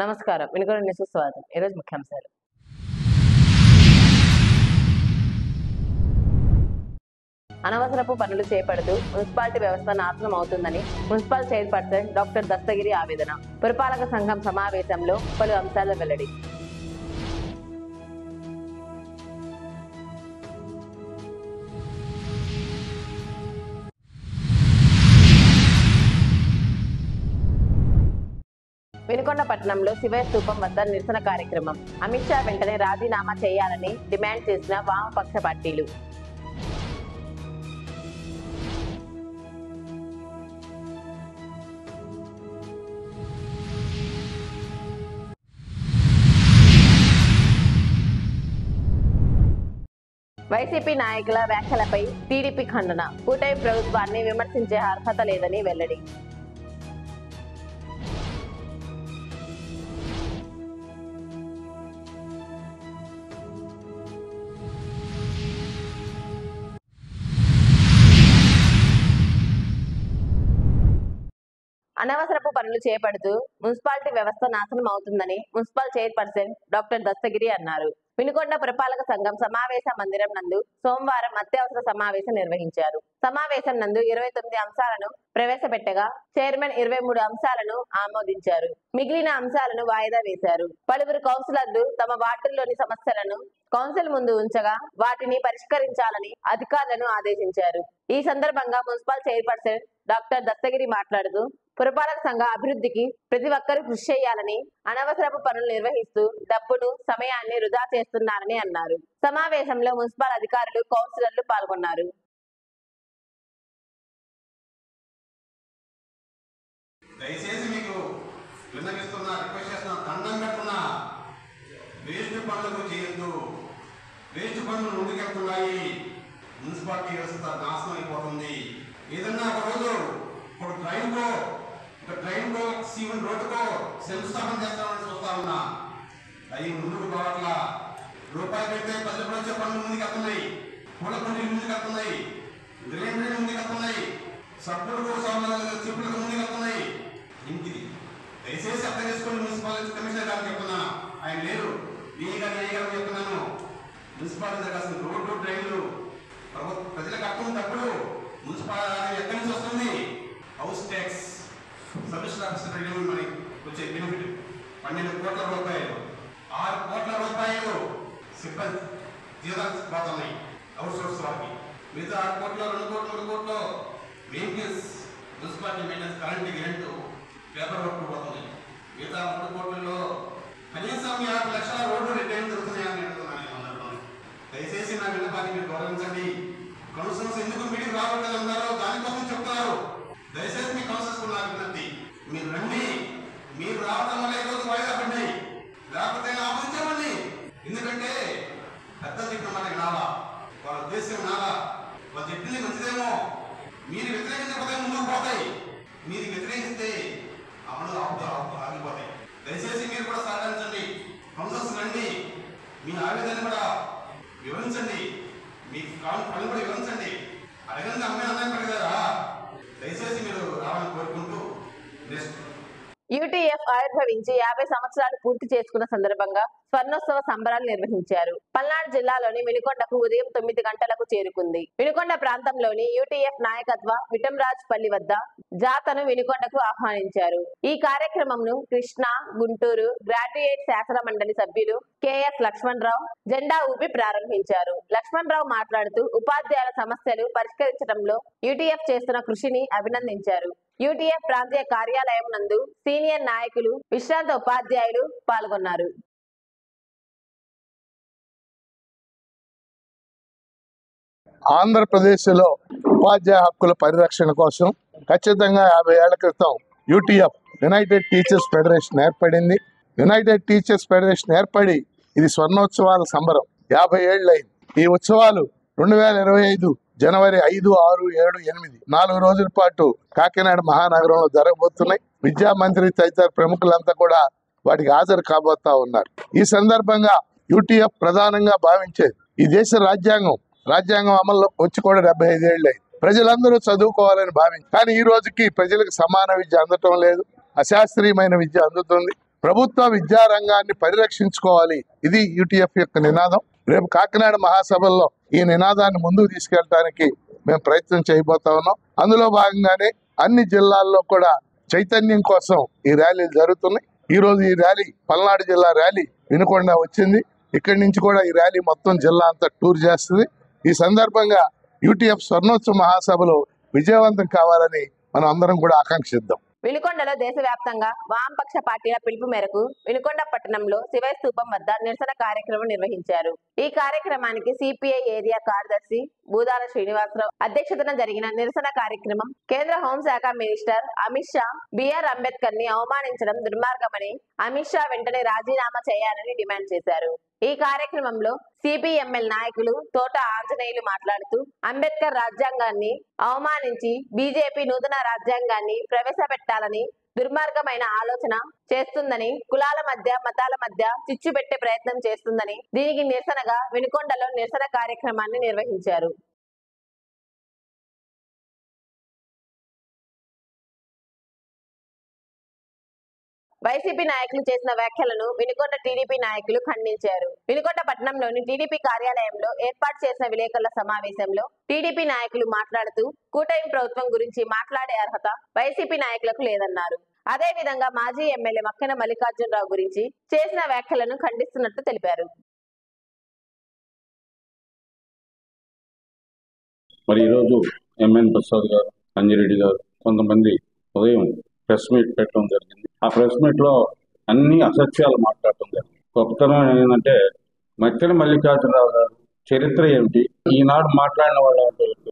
నమస్కారం. వినుకొండ న్యూస్‌కు స్వాగతం. ఈరోజు ముఖ్యాంశాలు. అనవసరపు పనులు చేపడుతూ మున్సిపాలిటీ వ్యవస్థ నాశనం అవుతుందని మున్సిపల్ చైర్పర్సన్ డాక్టర్ దస్తగిరి ఆవేదన. పురపాలక సంఘం సమావేశంలో పలు అంశాల వెల్లడి. వినుకొండ పట్టణంలో శివయ్య స్తూపం వద్ద నిరసన కార్యక్రమం. అమిత్ షా వెంటనే రాజీనామా చేయాలని డిమాండ్ చేసిన వామపక్ష పార్టీలు. వైసీపీ నాయకుల వ్యాఖ్యలపై టీడీపీ ఖండన. కూటమి ప్రభుత్వాన్ని విమర్శించే అర్హత లేదని వెల్లడి. అనవసరపు పనులు చేపడుతూ మున్సిపాలిటీ వ్యవస్థ నాశనం అవుతుందని మున్సిపల్ చైర్పర్సన్ డాక్టర్ దస్తగిరి అన్నారు. వినుకొండ పురపాలక సంఘం సమావేశ మందిరం నందు సోమవారం అత్యవసర సమావేశం నిర్వహించారు. సమావేశం నందు 29 అంశాలను ప్రవేశపెట్టగా చైర్మన్ 23 అంశాలను ఆమోదించారు. మిగిలిన అంశాలను వాయిదా వేశారు. పలువురు కౌన్సిలర్లు తమ వార్డుల్లోని సమస్యలను కౌన్సిల్ ముందు ఉంచగా వాటిని పరిష్కరించాలని అధికారులను ఆదేశించారు. ఈ సందర్భంగా మున్సిపల్ చైర్పర్సన్ డాక్టర్ దస్తగిరి మాట్లాడుతూ పురపాలక సంఘ అభివృద్ధికి ప్రతి ఒక్కరూ కృషి చేయాలని, అనవసరపు పనులు నిర్వహిస్తూ డబ్బును సమయాన్ని వృధా చేస్తున్నారని అన్నారు. సమావేశంలో మున్సిపల్ అధికారులు, కౌన్సిలర్లు పాల్గొన్నారు. దయచేసి మీకు విన్నవిస్తున్నా, రిక్వెస్ట్ చేస్తున్నా, దండం పెడుతున్నా, వేస్ట్ పనులకు చేయొద్దు. వేస్ట్ పనులు ముందుకెళ్తున్నాయి. మున్సిపాలిటీ వ్యవస్థ నాశనం అయిపోతుంది. ఏదన్నా ఒక రోజు ఇప్పుడు ట్రైన్కో సీవన్ రోడ్డుకో శంకుస్థాపన చేస్తామని చూస్తా ఉన్నా. అవి ముందుకు పోవట్లా. రూపాయి పెడితే 10 రూపాయలు వచ్చే పనులు ముందుకు వెళ్తున్నాయి. పూల పండుగ ముందుకు వెళ్తున్నాయి. గ్రైండర్ ముందుకు వెళ్తున్నాయి. సబ్బులకు చెప్పులకు ముందుకు వెళ్తున్నాయి. ఇంటిది దయచేసి అర్థం చేసుకోండి. మున్సిపాలిటీ కమిషనర్ గారు చెప్తున్నాను, ఆయన లేరు, డిఈ గారు చెప్తున్నాను. మున్సిపాలిటీ కాసిన రోడ్లు, డ్రైన్లు ప్రజలకు అర్థం తప్పుడు. మున్సిపాలిటీ ఎక్కడి నుంచి వస్తుంది? House tax, submission officer revenue money వచ్చే బెనిఫిట్ 12 కోట్ల రూపాయలు, 6 కోట్ల రూపాయలు సిబ్బంది జీతాలు పోతున్నాయి అవుట్ సోర్స్ వాళ్ళకి. మిగతా 6 కోట్ల 2 కోట్లు 3 కోట్లు maintenance, municipality maintenance, current paper work పోతుంది. మిగతా 3 కోట్లలో కనీసం 50 లక్షల రోడ్లు రిటైన్ జరుగుతున్నాయని అడుగుతున్నాను. దయచేసి నా విన్నపాన్ని మీరు గౌరవించండి. కౌన్సిలర్స్ ఎందుకు మీటింగ్ రావట్లేదు అన్నారో దానికోసం చెప్తున్నారు. దయచేసి మీ కౌన్సిలర్స్ నాకు వినండి, మీరు రండి. మీరు రావడం వల్ల ఈరోజు వాయిదా పడ్డాయి, లేకపోతే ఆలోచించండి. ఎందుకంటే పెద్ద చెప్పిన మాట వినాలా, వాళ్ళ ఉద్దేశం వినాలా. వాళ్ళు చెప్పింది మంచిదేమో, మీరు వ్యతిరేకించకపోతే ముందుకు పోతాయి. మీరు వ్యతిరేకిస్తే అమలు ఆగిపోతాయి. దయచేసి మీరు కూడా సహకరించండి. కౌన్సిలర్స్ రండి, మీ ఆవేదన కూడా వివరించండి, మీకు కావాలి పనులు కూడా వివరించండి. అడగండి, అమ్మాయి అన్నాయి పడగలరా? దయచేసి మీరు రావాలని కోరుకుంటూ నెక్స్ట్ యూటీఎఫ్ ఆవిర్భవించి 50 సంవత్సరాలు పూర్తి చేసుకున్న సందర్భంగా స్వర్ణోత్సవ సంబరాలు నిర్వహించారు. పల్నాడు జిల్లాలోని వినుకొండకు ఉదయం 9 గంటలకు చేరుకుంది. వినుకొండ ప్రాంతంలోని యూటీఎఫ్ నాయకత్వ విటంరాజుపల్లి వద్ద జాతను వినుకొండకు ఆహ్వానించారు. ఈ కార్యక్రమంను కృష్ణా, గుంటూరు గ్రాడ్యుయేట్ శాసన మండలి సభ్యులు కెఎస్ లక్ష్మణరావు జెండా ఊపి ప్రారంభించారు. లక్ష్మణరావు మాట్లాడుతూ ఉపాధ్యాయుల సమస్యలు పరిష్కరించడంలో యూటీఎఫ్ చేస్తున్న కృషిని అభినందించారు. యూటీఎఫ్ ప్రాంతీయ కార్యాలయం నందు సీనియర్ నాయకులు, విశ్రాంత ఉపాధ్యాయులు పాల్గొన్నారు. ఆంధ్రప్రదేశ్లో ఉపాధ్యాయ హక్కుల పరిరక్షణ కోసం ఖచ్చితంగా 50 ఏళ్ల క్రితం యూటీఎఫ్ యునైటెడ్ టీచర్స్ ఫెడరేషన్ ఏర్పడింది. యునైటెడ్ టీచర్స్ ఫెడరేషన్ ఏర్పడి ఇది స్వర్ణోత్సవాల సంబరం 50 ఏళ్ళు అయింది. ఈ ఉత్సవాలు 2025 జనవరి 5, 6, 7, 8 4 రోజుల పాటు కాకినాడ మహానగరంలో జరగబోతున్నాయి. విద్యా మంత్రి తదితర ప్రముఖులంతా కూడా వాటికి హాజరు కాబోతా ఉన్నారు. ఈ సందర్భంగా యూటీఎఫ్ ప్రధానంగా భావించేది ఈ దేశ రాజ్యాంగం అమల్లో వచ్చి కూడా 75 ఏళ్ళు అయింది. ప్రజలందరూ చదువుకోవాలని భావించి, కానీ ఈ రోజుకి ప్రజలకు సమాన విద్య అందటం లేదు, అశాస్త్రీయమైన విద్య అందుతుంది. ప్రభుత్వ విద్యా రంగాన్ని పరిరక్షించుకోవాలి. ఇది యూటీఎఫ్ యొక్క నినాదం. రేపు కాకినాడ మహాసభల్లో ఈ నినాదాన్ని ముందుకు తీసుకెళ్ళడానికి మేము ప్రయత్నం చేయబోతా ఉన్నాం. అందులో భాగంగానే అన్ని జిల్లాల్లో కూడా చైతన్యం కోసం ఈ ర్యాలీలు జరుగుతున్నాయి. ఈ రోజు ఈ ర్యాలీ పల్నాడు జిల్లా ర్యాలీ వినుకొండ వచ్చింది. ఇక్కడి నుంచి కూడా ఈ ర్యాలీ మొత్తం జిల్లా అంతా టూర్ చేస్తుంది. ఈ సందర్భంగా యూటీఎఫ్ స్వర్ణోత్సవ మహాసభలు విజయవంతం కావాలని మనం అందరం కూడా ఆకాంక్షిద్దాం. వినుకొండలో దేశవ్యాప్తంగా వామపక్ష పార్టీల పిలుపు మేరకు వినుకొండ పట్టణంలో శివయ్య స్తూపం వద్ద నిరసన కార్యక్రమం నిర్వహించారు. ఈ కార్యక్రమానికి సిపిఐ ఏరియా కార్యదర్శి బూదాల శ్రీనివాసరావు అధ్యక్షతన జరిగిన నిరసన కార్యక్రమం కేంద్ర హోంశాఖ మినిస్టర్ అమిత్ షా బిఆర్ అంబేద్కర్ ని అవమానించడం దుర్మార్గమని, అమిత్ షా వెంటనే రాజీనామా చేయాలని డిమాండ్ చేశారు. ఈ కార్యక్రమంలో సిపిఎంఎల్ నాయకులు తోట ఆంజనేయులు మాట్లాడుతూ అంబేద్కర్ రాజ్యాంగాన్ని అవమానించి బీజేపీ నూతన రాజ్యాంగాన్ని ప్రవేశపెట్టాలని దుర్మార్గమైన ఆలోచన చేస్తుందని, కులాల మధ్య మతాల మధ్య చిచ్చు పెట్టే ప్రయత్నం చేస్తుందని, దీనికి నిరసనగా వినుకొండలో నిరసన కార్యక్రమాన్ని నిర్వహించారు. వైసీపీ నాయకులు చేసిన వ్యాఖ్యలను వినుకొండ టీడీపీ నాయకులు ఖండించారు. వినుకొండ పట్టణంలోని టీడీపీ కార్యాలయంలో ఏర్పాటు చేసిన విలేకరుల సమావేశంలో టీడీపీ నాయకులు మాట్లాడుతూ కూటమి ప్రభుత్వం గురించి మాట్లాడే అర్హత వైసీపీ నాయకులకు లేదన్నారు. అదే విధంగా మాజీ ఎమ్మెల్యే మక్కెన మల్లికార్జునరావు గురించి చేసిన వ్యాఖ్యలను ఖండిస్తున్నట్టు తెలిపారు. మరి ఈరోజు ఎంఎన్ ప్రసాద్ గారు, అంజిరెడ్డి గారు కొంతమంది ఉదయం ప్రెస్ మీట్ పెట్టడం జరిగింది. ఆ ప్రెస్ మీట్ లో అన్ని అసత్యాలు మాట్లాడటం జరిగింది. గొప్పతనం ఏంటంటే మక్కెన మల్లికార్జునరావు గారు చరిత్ర ఏమిటి, ఈనాడు మాట్లాడిన వాళ్ళ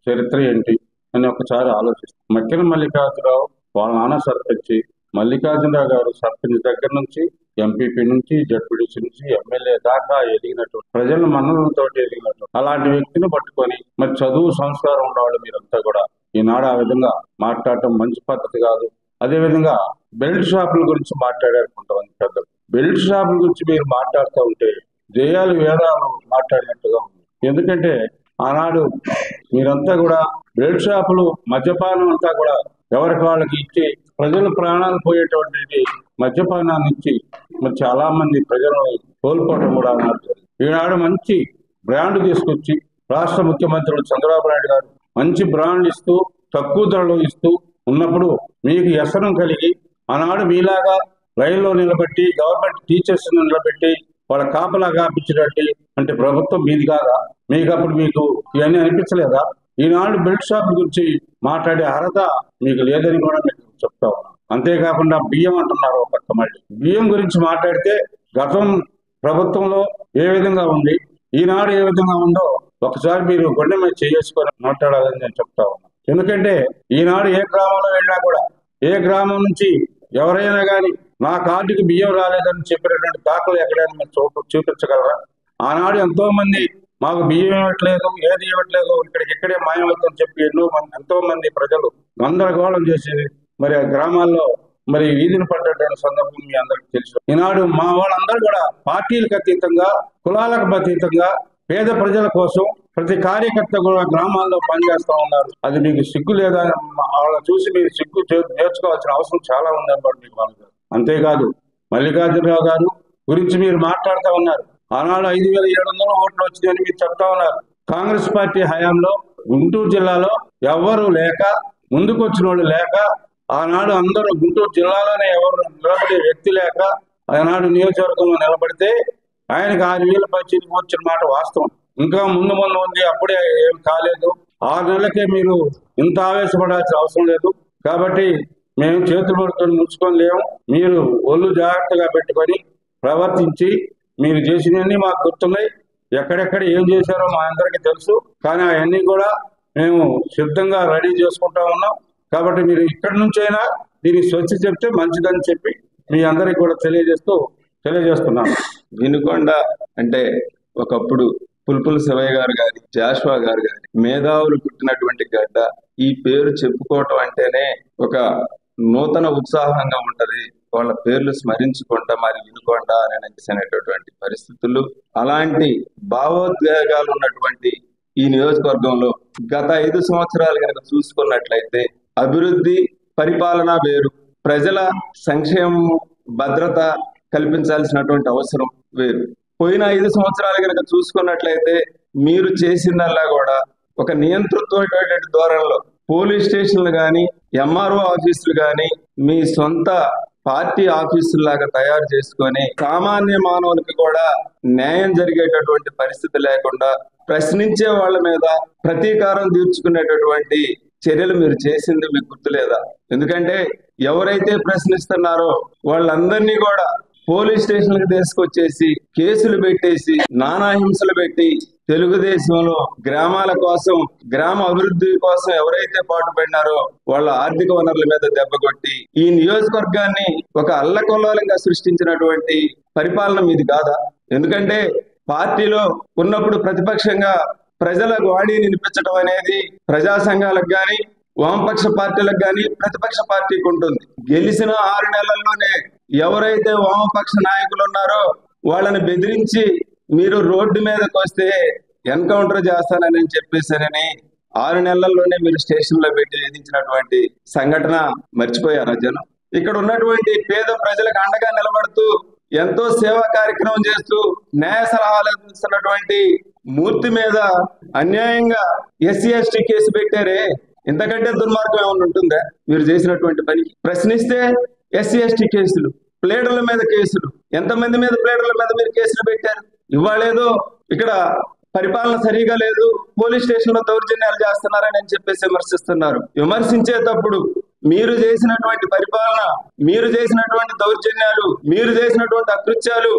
చరిత్ర ఏంటి అని ఒకసారి ఆలోచిస్తారు. మక్కెన మల్లికార్జునరావు వాళ్ళ నాన్న సర్పంచ్, మల్లికార్జునరావు గారు సర్పంచ్ దగ్గర నుంచి ఎంపీపీ నుంచి జడ్పీటీసీ నుంచి ఎమ్మెల్యే దాకా ఎదిగినట్టు, ప్రజల మన్ననలతో ఎదిగినట్టు అలాంటి వ్యక్తిని పట్టుకొని మరి చదువు సంస్కారం ఉన్నవాళ్ళు మీరంతా కూడా ఈనాడు ఆ విధంగా మాట్లాడటం మంచి పద్ధతి కాదు. అదేవిధంగా బెల్ట్ షాపుల గురించి మాట్లాడారు కొంతమంది పెద్దలు. బెల్ట్ షాపుల గురించి మీరు మాట్లాడుతూ ఉంటే జయాలు వేదాలు మాట్లాడినట్టుగా ఉంది. ఎందుకంటే ఆనాడు మీరంతా కూడా బెల్ట్ షాపులు మద్యపానం అంతా కూడా ఎవరికి వాళ్ళకి ఇచ్చి ప్రజలు ప్రాణాలు పోయేటువంటిది మద్యపానాన్ని ఇచ్చి మరి చాలా మంది ప్రజలను కోల్పోవడం కూడా ఆనాడు. ఈనాడు మంచి బ్రాండ్ తీసుకొచ్చి రాష్ట్ర ముఖ్యమంత్రులు చంద్రబాబు నాయుడు గారు మంచి బ్రాండ్ ఇస్తూ తక్కువ ధరలో ఇస్తూ ఉన్నప్పుడు మీకు వ్యసనం కలిగి ఆనాడు మీలాగా రైల్లో నిలబెట్టి గవర్నమెంట్ టీచర్స్ నిలబెట్టి వాళ్ళ కాపలా కాపించినట్టు అంటే ప్రభుత్వం మీది కాదా? మీకు అప్పుడు మీకు ఇవన్నీ అనిపించలేదా? ఈనాడు బెల్ట్ షాప్ గురించి మాట్లాడే అర్హత మీకు లేదని కూడా మీకు చెప్తా ఉన్నాను. అంతేకాకుండా బియ్యం అంటున్నారు ఒక పక్క. మళ్ళీ బియ్యం గురించి మాట్లాడితే గతం ప్రభుత్వంలో ఏ విధంగా ఉంది, ఈనాడు ఏ విధంగా ఉందో ఒకసారి మీరు గుండె మీద చేసుకొని మాట్లాడాలని నేను చెప్తా ఉన్నాను. ఎందుకంటే ఈనాడు ఏ గ్రామంలో వెళ్ళినా కూడా ఏ గ్రామం నుంచి ఎవరైనా కానీ నా కార్డుకి బియ్యం రాలేదని చెప్పినటువంటి దాఖలు ఎక్కడైనా మీరు చూపించగలరా? ఆనాడు ఎంతో మంది మాకు బియ్యం ఇవ్వట్లేదు, ఏది ఇవ్వట్లేదు, ఇక్కడే మాయమవుతుందని చెప్పి ఎంతో మంది ప్రజలు గందరగోళం చేసేది. మరి ఆ గ్రామాల్లో మరి వీధిని పడ్డటువంటి సందర్భం మీ అందరికీ తెలుసు. ఈనాడు మా వాళ్ళందరూ కూడా పార్టీలకు అతీతంగా కులాలకు అతీతంగా పేద ప్రజల కోసం ప్రతి కార్యకర్త కూడా గ్రామాల్లో పనిచేస్తా ఉన్నారు. అది మీకు సిగ్గు లేదా? వాళ్ళని చూసి మీరు సిగ్గు నేర్చుకోవాల్సిన అవసరం చాలా ఉందన్నమాట మీకు వాళ్ళు. అంతేకాదు మల్లికార్జునరావు గారు గురించి మీరు మాట్లాడుతూ ఉన్నారు. ఆనాడు 5,700 ఓట్లు వచ్చినాయని మీరు చెప్తా ఉన్నారు. కాంగ్రెస్ పార్టీ హయాంలో గుంటూరు జిల్లాలో ఎవ్వరూ లేక, ముందుకు వచ్చిన వాళ్ళు లేక, ఆనాడు అందరూ గుంటూరు జిల్లాలోనే ఎవరు నిలబడే వ్యక్తి లేక ఆనాడు నియోజకవర్గంలో నిలబడితే ఆయనకు 6,000 పైచీలకు వచ్చిన మాట వాస్తవం. ఇంకా ముందు ఉంది, అప్పుడే ఏం కాలేదు. 6 నెలలకే మీరు ఇంత ఆవేశపడాల్సిన అవసరం లేదు. కాబట్టి మేము చేతులు పడుకొని ముడుచుకొని లేము. మీరు ఒళ్ళు జాగ్రత్తగా పెట్టుకొని ప్రవర్తించి మీరు చేసినవన్నీ మాకు గుర్తున్నాయి. ఎక్కడెక్కడ ఏం చేశారో మా అందరికీ తెలుసు. కానీ అవన్నీ కూడా మేము సిద్ధంగా రెడీ చేసుకుంటా ఉన్నాం. కాబట్టి మీరు ఇక్కడి నుంచైనా దీన్ని స్వచ్ఛ చెప్తే మంచిదని చెప్పి మీ అందరికి కూడా తెలియజేస్తున్నాను. వినుకొండ అంటే ఒకప్పుడు పుల్పుల శివయ్య గారు గారి, జాషువా గారు గారి మేధావులు పుట్టినటువంటి గడ్డ. ఈ పేరు చెప్పుకోవటం అంటేనే ఒక నూతన ఉత్సాహంగా ఉంటది. వాళ్ళ పేర్లు స్మరించుకుంటా మరి వినుకొండ అని అనేటువంటి పరిస్థితులు, అలాంటి భావోద్వేగాలు ఉన్నటువంటి ఈ నియోజకవర్గంలో గత 5 సంవత్సరాలు కనుక చూసుకున్నట్లయితే అభివృద్ధి, పరిపాలన వేరు, ప్రజల సంక్షేమం, భద్రత కల్పించాల్సినటువంటి అవసరం వేరు. పోయిన 5 సంవత్సరాలు కనుక చూసుకున్నట్లయితే మీరు చేసిందల్లా కూడా ఒక నియంతృత్వమైనటువంటి ధోరణిలో పోలీస్ స్టేషన్లు కానీ ఎంఆర్ఓ ఆఫీసులు కానీ మీ సొంత పార్టీ ఆఫీసుల్లాగా తయారు చేసుకొని సామాన్య మానవునికి కూడా న్యాయం జరిగేటటువంటి పరిస్థితి లేకుండా ప్రశ్నించే వాళ్ళ మీద ప్రతీకారం తీర్చుకునేటటువంటి చర్యలు మీరు చేసింది మీకు గుర్తులేదా? ఎందుకంటే ఎవరైతే ప్రశ్నిస్తున్నారో వాళ్ళందరినీ కూడా పోలీస్ స్టేషన్లకు తీసుకొచ్చేసి కేసులు పెట్టేసి నానా హింసలు పెట్టి తెలుగుదేశంలో గ్రామాల కోసం గ్రామ అభివృద్ధి కోసం ఎవరైతే పాటుపడినారో వాళ్ళ ఆర్థిక వనరుల మీద దెబ్బ కొట్టి ఈ నియోజకవర్గాన్ని ఒక అల్లకొల్లాలంగా సృష్టించినటువంటి పరిపాలన మీది కాదా? ఎందుకంటే పార్టీలో ఉన్నప్పుడు ప్రతిపక్షంగా ప్రజల వాణిని వినిపించడం అనేది ప్రజా సంఘాలకు గాని వామపక్ష పార్టీలకు గాని ప్రతిపక్ష పార్టీకి ఉంటుంది. గెలిచిన 6 నెలల్లోనే ఎవరైతే వామపక్ష నాయకులు ఉన్నారో వాళ్ళని బెదిరించి మీరు రోడ్డు మీదకి వస్తే ఎన్కౌంటర్ చేస్తానని చెప్పేసారని 6 నెలల్లోనే మీరు స్టేషన్ లో పెట్టి విధించినటువంటి సంఘటన మర్చిపోయారా జనం? ఇక్కడ ఉన్నటువంటి పేద ప్రజలకు అండగా నిలబడుతూ ఎంతో సేవా కార్యక్రమం చేస్తూ న్యాయ సలహాలు అందిస్తున్నటువంటి మూర్తి మీద అన్యాయంగా ఎస్సీ ఎస్టీ కేసు పెట్టారే, ఇంతకంటే దుర్మార్గం ఏమైనా ఉంటుందా? మీరు చేసినటువంటి పని ప్రశ్నిస్తే ఎస్సీ ఎస్టీ కేసులు, ప్లేడర్ల మీద కేసులు, ఎంతమంది మీద ప్లేడర్ల మీద మీరు కేసులు పెట్టారు? ఇవాళేదో ఇక్కడ పరిపాలన సరిగా లేదు, పోలీస్ స్టేషన్ లో దౌర్జన్యాలు చేస్తున్నారని చెప్పేసి విమర్శిస్తున్నారు. విమర్శించేటప్పుడు మీరు చేసినటువంటి పరిపాలన, మీరు చేసినటువంటి దౌర్జన్యాలు, మీరు చేసినటువంటి అకృత్యాలు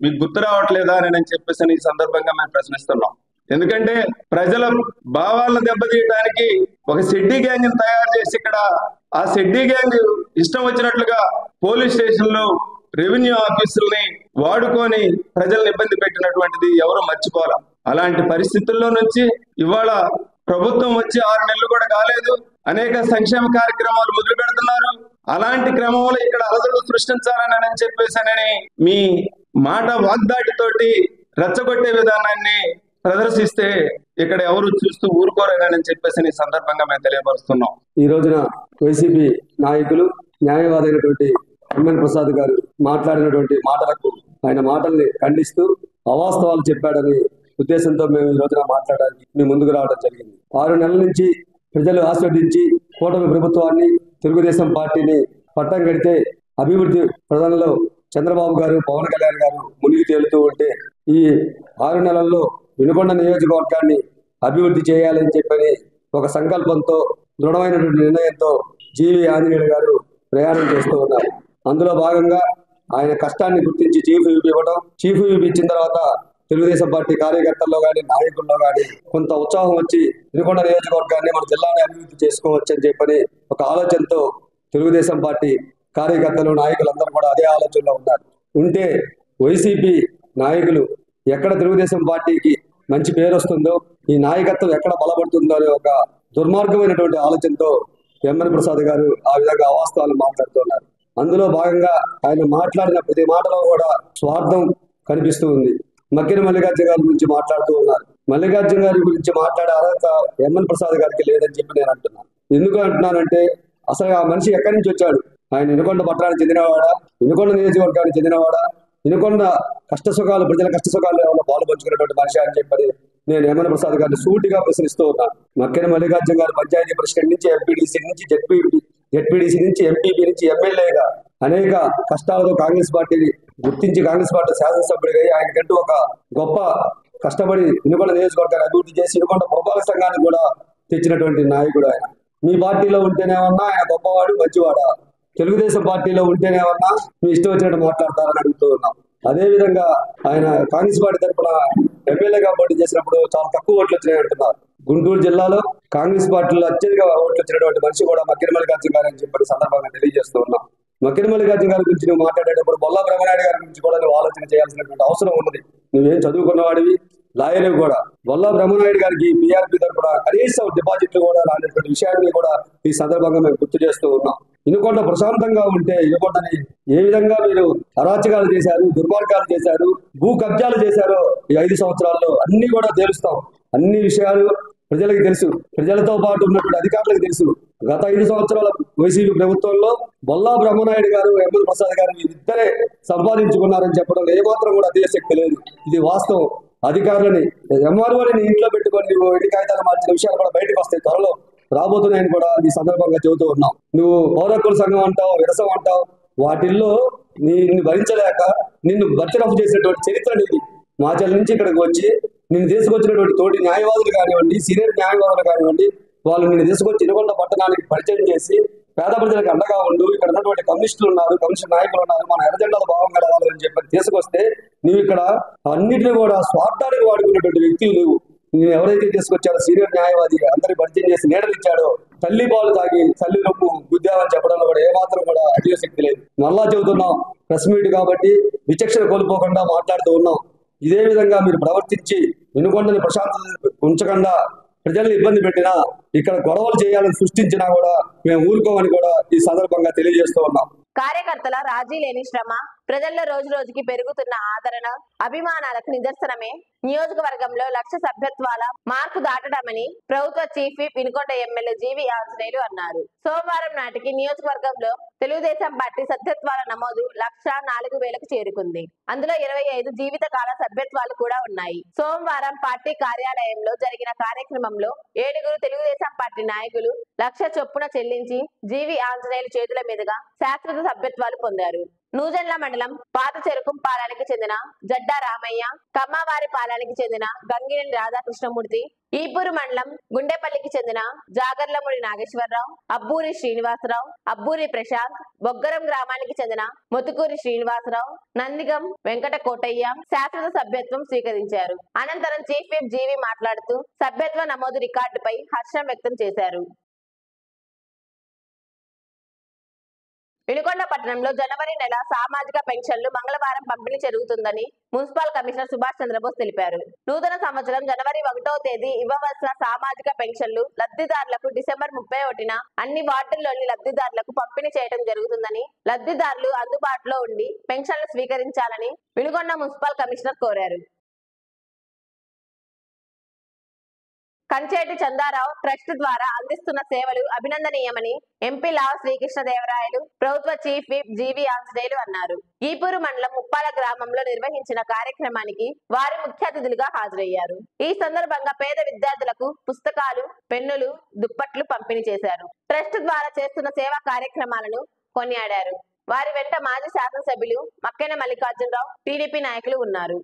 మీకు గుర్తు రావట్లేదా అని చెప్పేసి ఈ సందర్భంగా మేము ప్రశ్నిస్తున్నాం. ఎందుకంటే ప్రజల భావాలను దెబ్బతీయడానికి ఒక షెడ్డీ గ్యాంగ్ తయారు చేసి ఇక్కడ ఆ షెడ్డీ గ్యాంగ్ ఇష్టం వచ్చినట్లుగా పోలీస్ స్టేషన్లు రెవెన్యూ ఆఫీసుల్ని వాడుకొని ప్రజల్ని ఇబ్బంది పెట్టినటువంటిది ఎవరు మర్చిపోవాలి. అలాంటి పరిస్థితుల్లో నుంచి ఇవాళ ప్రభుత్వం వచ్చి 6 నెలలు కూడా కాలేదు, అనేక సంక్షేమ కార్యక్రమాలు మొదలు పెడుతున్నారు. అలాంటి క్రమంలో ఇక్కడ అలజడులు సృష్టించాలని చెప్పేసానని మీ మాట వాగ్దాటితోటి రెచ్చగొట్టే విధానాన్ని ప్రదర్శిస్తే ఇక్కడ ఎవరు చూస్తూ ఊరుకోరని చెప్పేసి ఈ సందర్భంగా మేము తెలియపరుస్తున్నాం. ఈ రోజున వైసీపీ నాయకులు న్యాయవాదైనటువంటి ఎంఎన్ ప్రసాద్ గారు మాట్లాడినటువంటి మాటలకు ఆయన మాటల్ని ఖండిస్తూ అవాస్తవాలు చెప్పాడని ఉద్దేశంతో మేము ఈ రోజున మాట్లాడడానికి మేము ముందుకు రావడం జరిగింది. 6 నెలల నుంచి ప్రజలు ఆస్వాదించి కూటమి ప్రభుత్వాన్ని తెలుగుదేశం పార్టీని పట్టం కడితే అభివృద్ధి ప్రధానంలో చంద్రబాబు గారు పవన్ కళ్యాణ్ గారు మునిగి తేలుతూ ఉంటే ఈ 6 నెలల్లో వినుకొండ నియోజకవర్గాన్ని అభివృద్ధి చేయాలని చెప్పని ఒక సంకల్పంతో దృఢమైనటువంటి నిర్ణయంతో జీవి ఆంజనేయులు గారు ప్రయాణం చేస్తూ ఉన్నారు. అందులో భాగంగా ఆయన కష్టాన్ని గుర్తించి చీఫ్ విప్ ఇవ్వడం, చీఫ్ విప్ ఇచ్చిన తర్వాత తెలుగుదేశం పార్టీ కార్యకర్తల్లో కానీ నాయకుల్లో కానీ కొంత ఉత్సాహం వచ్చి వినుకొండ నియోజకవర్గాన్ని మన జిల్లాని అభివృద్ధి చేసుకోవచ్చు అని చెప్పని ఒక ఆలోచనతో తెలుగుదేశం పార్టీ కార్యకర్తలు నాయకులందరూ కూడా అదే ఆలోచనలో ఉన్నారు. ఉంటే వైసీపీ నాయకులు ఎక్కడ తెలుగుదేశం పార్టీకి మంచి పేరు వస్తుందో, ఈ నాయకత్వం ఎక్కడ బలపడుతుందో అనే ఒక దుర్మార్గమైనటువంటి ఆలోచనతో ఎంఎన్ ప్రసాద్ గారు ఆ విధంగా అవాస్తవాలు మాట్లాడుతున్నారు. అందులో భాగంగా ఆయన మాట్లాడిన ప్రతి మాటలో కూడా స్వార్థం కనిపిస్తూ ఉంది. మక్కిన మల్లికార్జున గారి గురించి మాట్లాడుతూ ఉన్నారు. మల్లికార్జున గారి గురించి మాట్లాడే అర్హత ఎంఎన్ ప్రసాద్ గారికి లేదని చెప్పి నేను అంటున్నాను. ఎందుకు అంటున్నానంటే అసలు ఆ మనిషి ఎక్కడి నుంచి వచ్చాడు? ఆయన వినుకొండ పట్టణానికి చెందినవాడా? వినుకొండ నియోజకవర్గానికి చెందినవాడా? వినుకొండ కష్టసుఖాలు, ప్రజల కష్టసుఖాలు ఏమైనా పాలు పంచుకున్నటువంటి మనిషి అని చెప్పని నేను ఎంఎన్ ప్రసాద్ గారిని సూటిగా ప్రశ్నిస్తూ ఉన్నాను. మక్కిన మల్లికార్జున గారు పంచాయతీ ప్రెసిడెంట్ నుంచి ఎంపీడీసీ నుంచి జెడ్పీడీసీ నుంచి ఎంపీపీ నుంచి ఎమ్మెల్యేగా అనేక కష్టాలతో కాంగ్రెస్ పార్టీని గుర్తించి కాంగ్రెస్ పార్టీ శాసనసభ్యుడిగా ఆయనకంటూ ఒక గొప్ప కష్టపడి వినుకొండ నియోజకవర్గాన్ని అభివృద్ధి చేసి వినుకొండ పురపాలక సంఘాన్ని కూడా తెచ్చినటువంటి నాయకుడు ఆయన. మీ పార్టీలో ఉంటేనేమన్నా ఆయన గొప్పవాడు, మంచివాడా? తెలుగుదేశం పార్టీలో ఉంటేనేమన్నా మీ ఇష్టం వచ్చినట్టు మాట్లాడతారని అడుగుతూ ఉన్నాం. అదేవిధంగా ఆయన కాంగ్రెస్ పార్టీ తరఫున ఎమ్మెల్యేగా పోటీ చేసినప్పుడు చాలా తక్కువ ఓట్లు వచ్చినాయి అంటున్నారు. గుంటూరు జిల్లాలో కాంగ్రెస్ పార్టీలో అత్యధిక ఓట్లు వచ్చినటువంటి మనిషి కూడా మక్కిన మల్లికార్జున గారు అని చెప్పి సందర్భంగా తెలియజేస్తూ ఉన్నాం. మక్కిన మల్లికార్జున గారి గురించి నువ్వు మాట్లాడేటప్పుడు బొల్లా బ్రహ్మనాయుడు గారి గురించి కూడా నువ్వు ఆలోచన చేయాల్సినటువంటి అవసరం ఉన్నది. నువ్వేం చదువుకున్నవాడివి, లాయర్ కూడా. బొల్లా బ్రహ్మనాయుడు గారికి బీఆర్పీ తరఫున కనీసం డిపాజిట్లు కూడా రానటువంటి విషయాన్ని కూడా ఈ సందర్భంగా మేము గుర్తు చేస్తూ ఉన్నాం. వినుకొండ ప్రశాంతంగా ఉంటే వినుకొండని ఏ విధంగా మీరు అరాచకాలు చేశారు, దుర్మార్గాలు చేశారు, భూ కబ్జాలు చేశారో ఈ 5 సంవత్సరాల్లో అన్ని కూడా తేలుస్తాం. అన్ని విషయాలు ప్రజలకు తెలుసు, ప్రజలతో పాటు ఉన్నటువంటి అధికారులకు తెలుసు. గత 5 సంవత్సరాల వైసీపీ ప్రభుత్వంలో బొల్లా బ్రహ్మనాయుడు గారు, ఎమ్మెల్యే ప్రసాద్ గారు ఇద్దరే సంపాదించుకున్నారని చెప్పడం ఏమాత్రం కూడా అతిశక్తి లేదు. ఇది వాస్తవం. అధికారులని ఎంఆర్ఓని ఇంట్లో పెట్టుకొని ఇంటి కాగితాలు మార్చిన విషయాలు కూడా బయటకు వస్తాయి, త్వరలో రాబోతున్నాయని కూడా ఈ సందర్భంగా చెబుతూ ఉన్నాం. నువ్వు పౌరకుల సంఘం అంటావు, విరసం అంటావు, వాటిల్లో నిన్ను భరించలేక నిన్ను బర్తరఫ్ చేసినటువంటి చరిత్ర నీది. మాచల్ నుంచి ఇక్కడికి వచ్చి నిన్ను తీసుకొచ్చినటువంటి తోటి న్యాయవాదులు కానివ్వండి, సీనియర్ న్యాయవాదులు కానివ్వండి, వాళ్ళు నిన్ను తీసుకొచ్చి ఇనుకొండ పట్టణానికి పరిచయం చేసి పేద ప్రజలకు అండగా ఉండు, ఇక్కడ ఉన్నటువంటి కమ్యూనిస్టులు ఉన్నారు, కమ్యూనిస్ట్ నాయకులు ఉన్నారు, మన ఎర్రజెండాల భావంగా రావాలని చెప్పి తీసుకొస్తే నువ్వు ఇక్కడ అన్నింటినీ కూడా స్వార్థానికి వాడుకున్నటువంటి వ్యక్తులు నువ్వు. నేను ఎవరైతే తీసుకొచ్చాడో సీనియర్ న్యాయవాది అందరికి పరిచయం చేసి నీడలు ఇచ్చాడో, తల్లి పాలు తాగి తల్లి రొమ్ము గుద్దామని చెప్పడంలో కూడా ఏమాత్రం కూడా అతిశక్తి లేదు. మళ్ళా చెబుతున్నాం, ప్రెస్ మీట్ కాబట్టి విచక్షణ కోల్పోకుండా మాట్లాడుతూ ఉన్నాం. ఇదే విధంగా మీరు ప్రవర్తించి వినుకొండని ప్రశాంతత ఉంచకుండా ప్రజల్ని ఇబ్బంది పెట్టినా, ఇక్కడ గొడవలు చేయాలని సృష్టించినా కూడా మేము ఊరుకోమని కూడా ఈ సందర్భంగా తెలియజేస్తూ ఉన్నాం. కార్యకర్తల రాజీ లేని శ్రమ, ప్రజల్లో రోజు రోజుకి పెరుగుతున్న ఆదరణ, అభిమానాలకు నిదర్శనమే నియోజకవర్గంలో 1,00,000 సభ్యత్వాల మార్కు దాటడమని ప్రభుత్వ చీఫ్ విప్ వినుకొండ ఎమ్మెల్యే జీవి ఆంజనేయులు అన్నారు. సోమవారం నాటికి నియోజకవర్గంలో తెలుగుదేశం పార్టీ సభ్యత్వాల నమోదు 1,04,000కు చేరుకుంది. అందులో 25 జీవితకాల సభ్యత్వాలు కూడా ఉన్నాయి. సోమవారం పార్టీ కార్యాలయంలో జరిగిన కార్యక్రమంలో 7 తెలుగుదేశం పార్టీ నాయకులు 1,00,000 చొప్పున చెల్లించి జీవి ఆంజనేయులు చేతుల మీదుగా శాశ్వత సభ్యత్వాలు పొందారు. నూజెండ్ల మండలం పాత చెరుకుంపాలానికి చెందిన జడ్డా రామయ్య, కమ్మవారి పాలానికి చెందిన గంగినేని రాధాకృష్ణమూర్తి, ఈపూరు మండలం గుండెపల్లికి చెందిన జాగర్లమూడి నాగేశ్వరరావు, అబ్బూరి శ్రీనివాసరావు, అబ్బూరి ప్రశాంత్, బొగ్గరం గ్రామానికి చెందిన మొతుకూరి శ్రీనివాసరావు, నందిగం వెంకట కోటయ్య శాశ్వత సభ్యత్వం స్వీకరించారు. అనంతరం చీఫ్ విప్ జీవి మాట్లాడుతూ సభ్యత్వ నమోదు రికార్డుపై హర్షం వ్యక్తం చేశారు. వినుకొండ పట్టణంలో జనవరి నెల సామాజిక పెన్షన్లు మంగళవారం పంపిణీ జరుగుతుందని మున్సిపల్ కమిషనర్ సుభాష్ చంద్రబోస్ తెలిపారు. నూతన సంవత్సరం జనవరి 1వ తేదీ ఇవ్వవలసిన సామాజిక పెన్షన్లు లబ్ధిదారులకు డిసెంబర్ 31న అన్ని వార్డుల్లోని లబ్ధిదారులకు పంపిణీ చేయడం జరుగుతుందని, లబ్ధిదారులు అందుబాటులో ఉండి పెన్షన్లు స్వీకరించాలని వినుకొండ మున్సిపల్ కమిషనర్ కోరారు. కంచేటి చందారావు ట్రస్ట్ ద్వారా అందిస్తున్న సేవలు అభినందనీయమని ఎంపీ లావు శ్రీకృష్ణదేవరాయలు, ప్రభుత్వ చీఫ్ విప్ జీవి ఆంజనేయులు అన్నారు. ఈపూరు మండలం ముప్పాల గ్రామంలో నిర్వహించిన కార్యక్రమానికి వారి ముఖ్య అతిథులుగా హాజరయ్యారు. ఈ సందర్భంగా పేద విద్యార్థులకు పుస్తకాలు, పెన్నులు, దుప్పట్లు పంపిణీ చేశారు. ట్రస్ట్ ద్వారా చేస్తున్న సేవా కార్యక్రమాలను కొనియాడారు. వారి వెంట మాజీ శాసనసభ్యులు మక్కెన మల్లికార్జునరావు, టీడీపీ నాయకులు ఉన్నారు.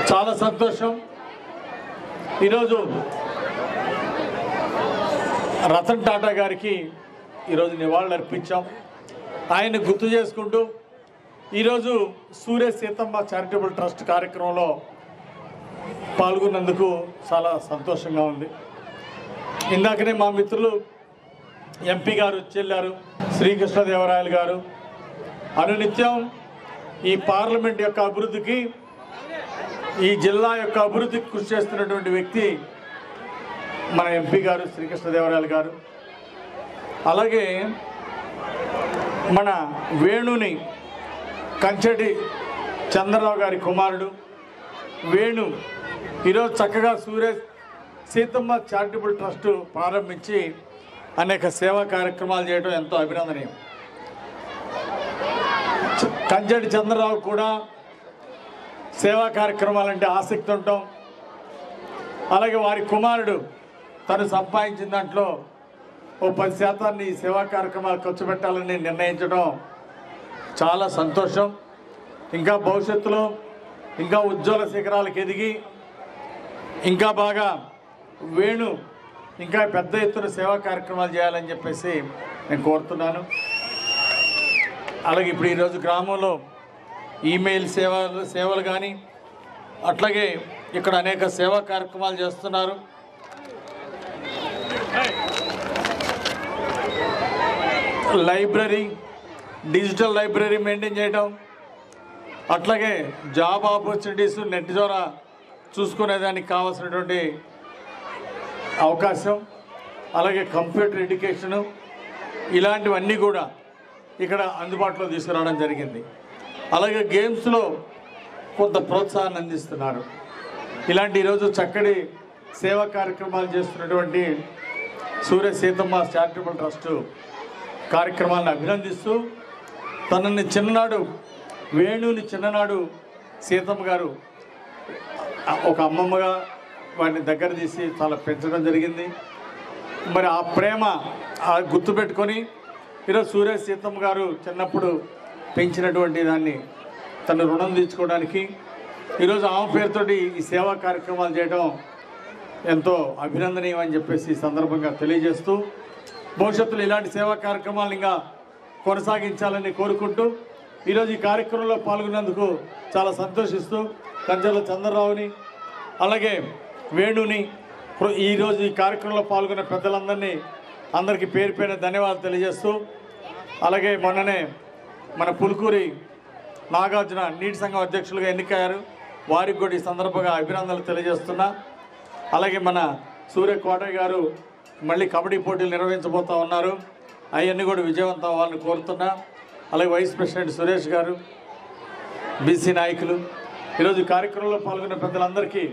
చాలా సంతోషం. ఈరోజు రతన్ టాటా గారికి ఈరోజు నివాళులు అర్పించాం. ఆయన గుర్తు చేసుకుంటూ ఈరోజు సూర్య సీతమ్మ చారిటబుల్ ట్రస్ట్ కార్యక్రమంలో పాల్గొన్నందుకు చాలా సంతోషంగా ఉంది. ఇందాకనే మా మిత్రులు ఎంపీ గారు చెల్లారు, శ్రీకృష్ణదేవరాయలు గారు అనునిత్యం ఈ పార్లమెంట్ యొక్క అభివృద్ధికి, ఈ జిల్లా యొక్క అభివృద్ధికి కృషి చేస్తున్నటువంటి వ్యక్తి మన ఎంపీ గారు శ్రీకృష్ణదేవరాయలు గారు. అలాగే మన వేణుని కంచెటి చంద్రరావు గారి కుమారుడు వేణు ఈరోజు చక్కగా సూర్య సీతమ్మ చారిటబుల్ ట్రస్ట్ ప్రారంభించి అనేక సేవా కార్యక్రమాలు చేయడం ఎంతో అభినందనీయం. కంచెటి చంద్రరావు కూడా సేవా కార్యక్రమాలంటే ఆసక్తి ఉండటం, అలాగే వారి కుమారుడు తను సంపాదించిన దాంట్లో ఓ 10% సేవా కార్యక్రమాలు ఖర్చు పెట్టాలని నిర్ణయించడం చాలా సంతోషం. ఇంకా భవిష్యత్తులో ఇంకా ఉజ్వల శిఖరాలకు ఎదిగి ఇంకా బాగా వేణు ఇంకా పెద్ద ఎత్తున సేవా కార్యక్రమాలు చేయాలని చెప్పేసి నేను కోరుతున్నాను. అలాగే ఇప్పుడు ఈరోజు గ్రామంలో ఈమెయిల్ సేవలు కానీ అట్లాగే ఇక్కడ అనేక సేవా కార్యక్రమాలు చేస్తున్నారు. లైబ్రరీ, డిజిటల్ లైబ్రరీ మెయింటైన్ చేయడం, అట్లాగే జాబ్ ఆపర్చునిటీస్ నెట్ ద్వారా చూసుకునేదానికి కావాల్సినటువంటి అవకాశం, అలాగే కంప్యూటర్ ఎడ్యుకేషను, ఇలాంటివన్నీ కూడా ఇక్కడ అందుబాటులో తీసుకురావడం జరిగింది. అలాగే గేమ్స్లో కొంత ప్రోత్సాహాన్ని అందిస్తున్నారు. ఇలాంటి ఈరోజు చక్కటి సేవా కార్యక్రమాలు చేస్తున్నటువంటి సూర్య సీతమ్మ చారిటబుల్ ట్రస్ట్ కార్యక్రమాలను అభినందిస్తూ తనని చిన్ననాడు వేణుని చిన్ననాడు సీతమ్మ గారు ఒక అమ్మమ్మగా వాడిని దగ్గర తీసి చాలా పెంచడం జరిగింది. మరి ఆ ప్రేమ గుర్తుపెట్టుకొని ఈరోజు సూర్య సీతమ్మ గారు చిన్నప్పుడు పెంచినటువంటి దాన్ని తన రుణం తీర్చుకోవడానికి ఈరోజు ఆమె పేరుతోటి ఈ సేవా కార్యక్రమాలు చేయడం ఎంతో అభినందనీయం అని చెప్పేసి ఈ సందర్భంగా తెలియజేస్తూ భవిష్యత్తులో ఇలాంటి సేవా కార్యక్రమాలు ఇంకా కొనసాగించాలని కోరుకుంటూ ఈరోజు ఈ కార్యక్రమంలో పాల్గొన్నందుకు చాలా సంతోషిస్తూ కంచెల చంద్రరావుని అలాగే వేణుని ఈరోజు ఈ కార్యక్రమంలో పాల్గొన్న పెద్దలందరినీ అందరికీ పేరు పేరున ధన్యవాదాలు తెలియజేస్తూ అలాగే మొన్ననే మన పులుకూరి నాగార్జున నీటి సంఘం అధ్యక్షులుగా ఎన్నికయ్యారు. వారికి కూడా ఈ సందర్భంగా అభినందనలు తెలియజేస్తున్నా. అలాగే మన సూర్య కోటయ్య గారు మళ్ళీ కబడ్డీ పోటీలు నిర్వహించబోతూ ఉన్నారు. అవన్నీ కూడా విజయవంతం అవ్వాలని కోరుతున్నా. అలాగే వైస్ ప్రెసిడెంట్ సురేష్ గారు, బీసీ నాయకులు ఈరోజు ఈ కార్యక్రమంలో పాల్గొన్న పెద్దలందరికీ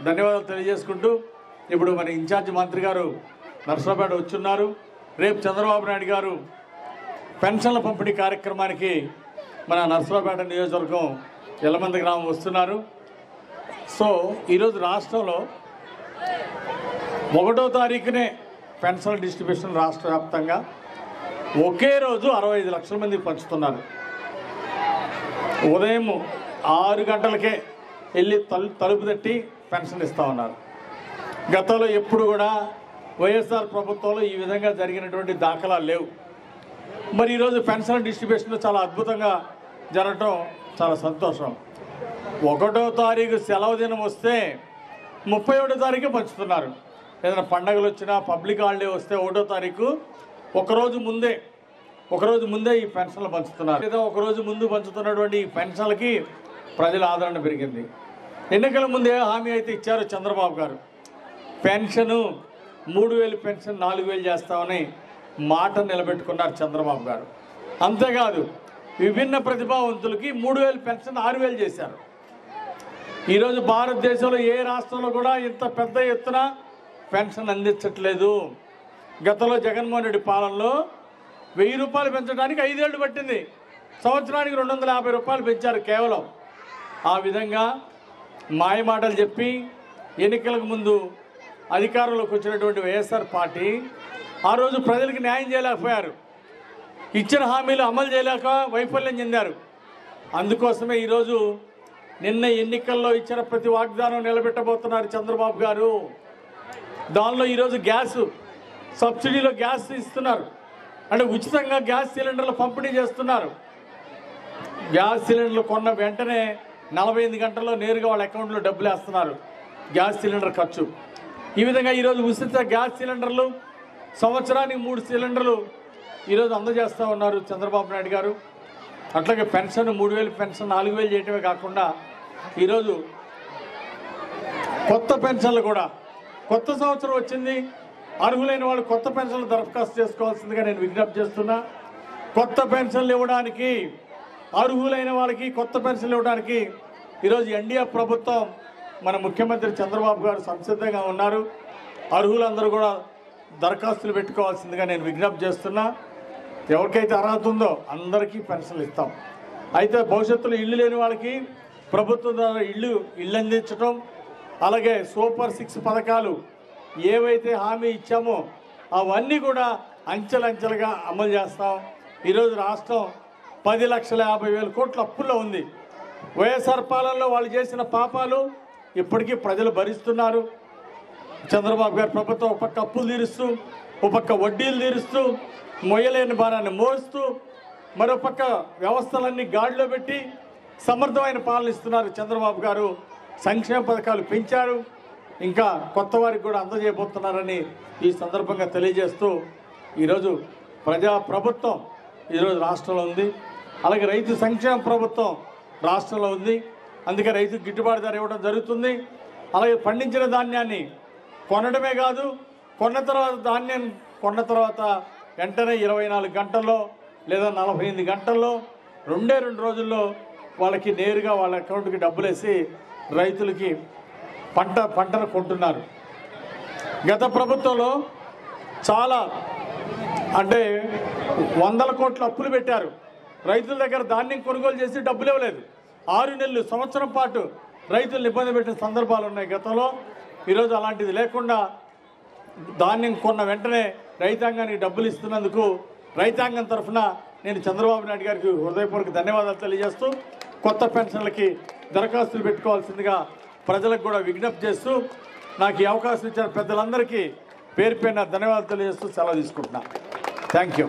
ధన్యవాదాలు తెలియజేసుకుంటూ ఇప్పుడు మన ఇన్ఛార్జి మంత్రి గారు నర్సరావుపేట వచ్చున్నారు. రేపు చంద్రబాబు నాయుడు గారు పెన్షన్ల పంపిణీ కార్యక్రమానికి మన నర్సరావుపేట నియోజకవర్గం ఎల్లమంద గ్రామం వస్తున్నారు. సో ఈరోజు రాష్ట్రంలో 1వ తారీఖునే పెన్షన్ డిస్ట్రిబ్యూషన్ రాష్ట్ర వ్యాప్తంగా ఒకే రోజు 65 లక్షల మంది పంచుతున్నారు. ఉదయం 6 గంటలకే వెళ్ళి తలుపు తట్టి పెన్షన్ ఇస్తూ ఉన్నారు. గతంలో ఎప్పుడు కూడా వైఎస్ఆర్ ప్రభుత్వంలో ఈ విధంగా జరిగినటువంటి దాఖలాలు లేవు. మరి ఈరోజు పెన్షన్ డిస్ట్రిబ్యూషన్ చాలా అద్భుతంగా జరగటం చాలా సంతోషం. 1వ తారీఖు సెలవు దినం వస్తే 31వ తారీఖు పంచుతున్నారు. ఏదైనా పండగలు వచ్చినా పబ్లిక్ హాలిడే వస్తే 1వ తారీఖు ఒకరోజు ముందే ఈ పెన్షన్లు పంచుతున్నారు. లేదా ఒకరోజు ముందు పంచుతున్నటువంటి ఈ పెన్షన్లకి ప్రజల ఆదరణ పెరిగింది. ఎన్నికల ముందే హామీ అయితే ఇచ్చారు చంద్రబాబు గారు. పెన్షను 3,000 పెన్షన్ 4,000 చేస్తామని మాట నిలబెట్టుకున్నారు చంద్రబాబు గారు. అంతేకాదు విభిన్న ప్రతిభావంతులకి 3,000 పెన్షన్ 6,000 చేశారు. ఈరోజు భారతదేశంలో ఏ రాష్ట్రంలో కూడా ఇంత పెద్ద ఎత్తున పెన్షన్ అందించట్లేదు. గతంలో జగన్మోహన్ రెడ్డి పాలనలో 1000 రూపాయలు పెంచడానికి 5 ఏళ్ళు పట్టింది. సంవత్సరానికి 250 రూపాయలు పెంచారు కేవలం. ఆ విధంగా మాయమాటలు చెప్పి ఎన్నికలకు ముందు అధికారంలోకి వచ్చినటువంటి వైఎస్ఆర్ పార్టీ ఆ రోజు ప్రజలకు న్యాయం చేయలేకపోయారు. ఇచ్చిన హామీలు అమలు చేయలేక వైఫల్యం చెందారు. అందుకోసమే ఈరోజు నిన్న ఎన్నికల్లో ఇచ్చిన ప్రతి వాగ్దానం నిలబెట్టబోతున్నారు చంద్రబాబు గారు. దానిలో ఈరోజు గ్యాస్ సబ్సిడీలో గ్యాస్ ఇస్తున్నారు. అంటే ఉచితంగా గ్యాస్ సిలిండర్లు పంపిణీ చేస్తున్నారు. గ్యాస్ సిలిండర్లు కొన్న వెంటనే 48 గంటల్లో నేరుగా వాళ్ళ అకౌంట్లో డబ్బులు వేస్తున్నారు గ్యాస్ సిలిండర్ ఖర్చు. ఈ విధంగా ఈరోజు ఉచిత గ్యాస్ సిలిండర్లు సంవత్సరానికి 3 సిలిండర్లు ఈరోజు అందజేస్తూ ఉన్నారు చంద్రబాబు నాయుడు గారు. అట్లాగే పెన్షన్ 3,000 పెన్షన్ 4,000 చేయటమే కాకుండా ఈరోజు కొత్త పెన్షన్లు కూడా కొత్త సంవత్సరం వచ్చింది. అర్హులైన వాళ్ళు కొత్త పెన్షన్లు దరఖాస్తు చేసుకోవాల్సిందిగా నేను విజ్ఞప్తి చేస్తున్నా. కొత్త పెన్షన్లు ఇవ్వడానికి అర్హులైన వాళ్ళకి కొత్త పెన్షన్లు ఇవ్వడానికి ఈరోజు ఎన్డీఏ ప్రభుత్వం మన ముఖ్యమంత్రి చంద్రబాబు గారు సంసిద్ధంగా ఉన్నారు. అర్హులందరూ కూడా దరఖాస్తులు పెట్టుకోవాల్సిందిగా నేను విజ్ఞప్తి చేస్తున్నా. ఎవరికైతే అర్హత ఉందో అందరికీ పెన్షన్లు ఇస్తాం. అయితే భవిష్యత్తులో ఇల్లు లేని వాళ్ళకి ప్రభుత్వం ద్వారా ఇల్లు అందించడం, అలాగే సూపర్ 6 పథకాలు ఏవైతే హామీ ఇచ్చామో అవన్నీ కూడా అంచెలంచెలుగా అమలు చేస్తాం. ఈరోజు రాష్ట్రం 10,50,000 కోట్ల అప్పుల్లో ఉంది. వైఎస్ఆర్ పాలనలో వాళ్ళు చేసిన పాపాలు ఇప్పటికీ ప్రజలు భరిస్తున్నారు. చంద్రబాబు గారి ప్రభుత్వం ఒక పక్క అప్పులు తీరుస్తూ, ఒక పక్క వడ్డీలు తీరుస్తూ, మొయ్యలేని భారాన్ని మోస్తూ, మరోపక్క వ్యవస్థలన్నీ గాడిలో పెట్టి సమర్థమైన పాలన ఇస్తున్నారు చంద్రబాబు గారు. సంక్షేమ పథకాలు పెంచారు, ఇంకా కొత్త వారికి కూడా అందజేయబోతున్నారని ఈ సందర్భంగా తెలియజేస్తూ ఈరోజు ప్రజా ప్రభుత్వం ఈరోజు రాష్ట్రంలో ఉంది. అలాగే రైతు సంక్షేమ ప్రభుత్వం రాష్ట్రంలో ఉంది. అందుకే రైతుకు గిట్టుబాటు ధర ఇవ్వడం జరుగుతుంది. అలాగే పండించిన ధాన్యాన్ని కొనడమే కాదు, ధాన్యం కొన్న తర్వాత వెంటనే 24 గంటల్లో లేదా 48 గంటల్లో 2 రోజుల్లో వాళ్ళకి నేరుగా వాళ్ళ అకౌంట్కి డబ్బులు వేసి రైతులకి పంటను కొంటున్నారు. గత ప్రభుత్వంలో చాలా అంటే 100 కోట్ల అప్పులు పెట్టారు. రైతుల దగ్గర ధాన్యం కొనుగోలు చేసి డబ్బులు ఇవ్వలేదు. 6 నెలలు సంవత్సరం పాటు రైతులను ఇబ్బంది పెట్టిన సందర్భాలు ఉన్నాయి గతంలో. ఈరోజు అలాంటిది లేకుండా ధాన్యం కొన్న వెంటనే రైతాంగానికి డబ్బులు ఇస్తున్నందుకు రైతాంగం తరఫున నేను చంద్రబాబు నాయుడు గారికి హృదయపూర్వక ధన్యవాదాలు తెలియజేస్తూ కొత్త పెన్షన్లకి దరఖాస్తులు పెట్టుకోవాల్సిందిగా ప్రజలకు కూడా విజ్ఞప్తి చేస్తూ నాకు ఈ అవకాశం ఇచ్చిన పెద్దలందరికీ పేరు పేరున ధన్యవాదాలు తెలియజేస్తూ సెలవు తీసుకుంటున్నా. Thank you.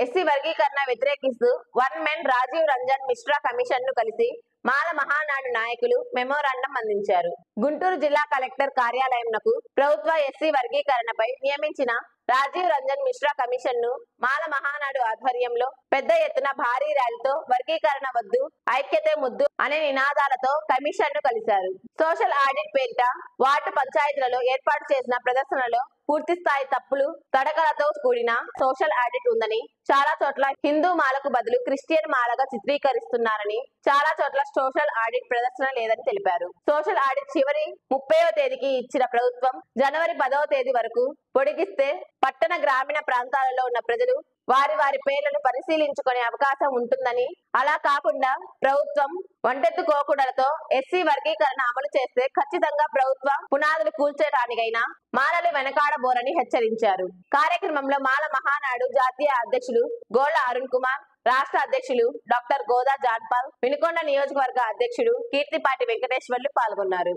ఎస్సీ వర్గీకరణ వ్యతిరేకిస్తూ one man Rajiv Ranjan Mishra commission ను కలిసి మాల మహానాడు నాయకులు మెమోరాండం అందించారు. గుంటూరు జిల్లా కలెక్టర్ కార్యాలయంకు ప్రభుత్వ ఎస్సీ వర్గీకరణపై నియమించిన రాజీవ్ రంజన్ మిశ్రా కమిషన్ ను మాల మహానాడు ఆధ్వర్యంలో పెద్ద ఎత్తున భారీ ర్యాలీతో వర్గీకరణ వద్దు ఐక్యతే ముద్దు అనే నినాదాలతో కమిషన్ ను కలిశారు. సోషల్ ఆడిట్ పేరిట వార్డు పంచాయతీలలో ఏర్పాటు చేసిన ప్రదర్శనలో పూర్తి స్థాయి తప్పులు తడకలతో కూడిన సోషల్ ఆడిట్ ఉందని, చాలా చోట్ల హిందూ మాలకు బదులు క్రిస్టియన్ మాలగా చిత్రీకరిస్తున్నారని, చాలా చోట్ల సోషల్ ఆడిట్ ప్రదర్శన లేదని తెలిపారు. సోషల్ ఆడిట్ చివరి 30వ తేదీకి ఇచ్చిన ప్రభుత్వం జనవరి 10వ తేదీ వరకు పొడిగిస్తే పట్టణ గ్రామీణ ప్రాంతాలలో ఉన్న ప్రజలు వారి వారి పేర్లను పరిశీలించుకునే అవకాశం ఉంటుందని, అలా కాకుండా ప్రభుత్వం వంటెత్తుకోకుడలతో ఎస్సీ వర్గీకరణ అమలు చేస్తే ఖచ్చితంగా ప్రభుత్వ పునాదులు కూల్చేయడానికైనా మాలలు వెనకాడబోరని హెచ్చరించారు. కార్యక్రమంలో మాల మహానాడు జాతీయ అధ్యక్షులు గోళ్ల అరుణ్ కుమార్, రాష్ట్ర అధ్యక్షులు డాక్టర్ గోదా జాన్పాల్, వినుకొండ నియోజకవర్గ అధ్యక్షుడు కీర్తిపాటి వెంకటేశ్వర్లు పాల్గొన్నారు.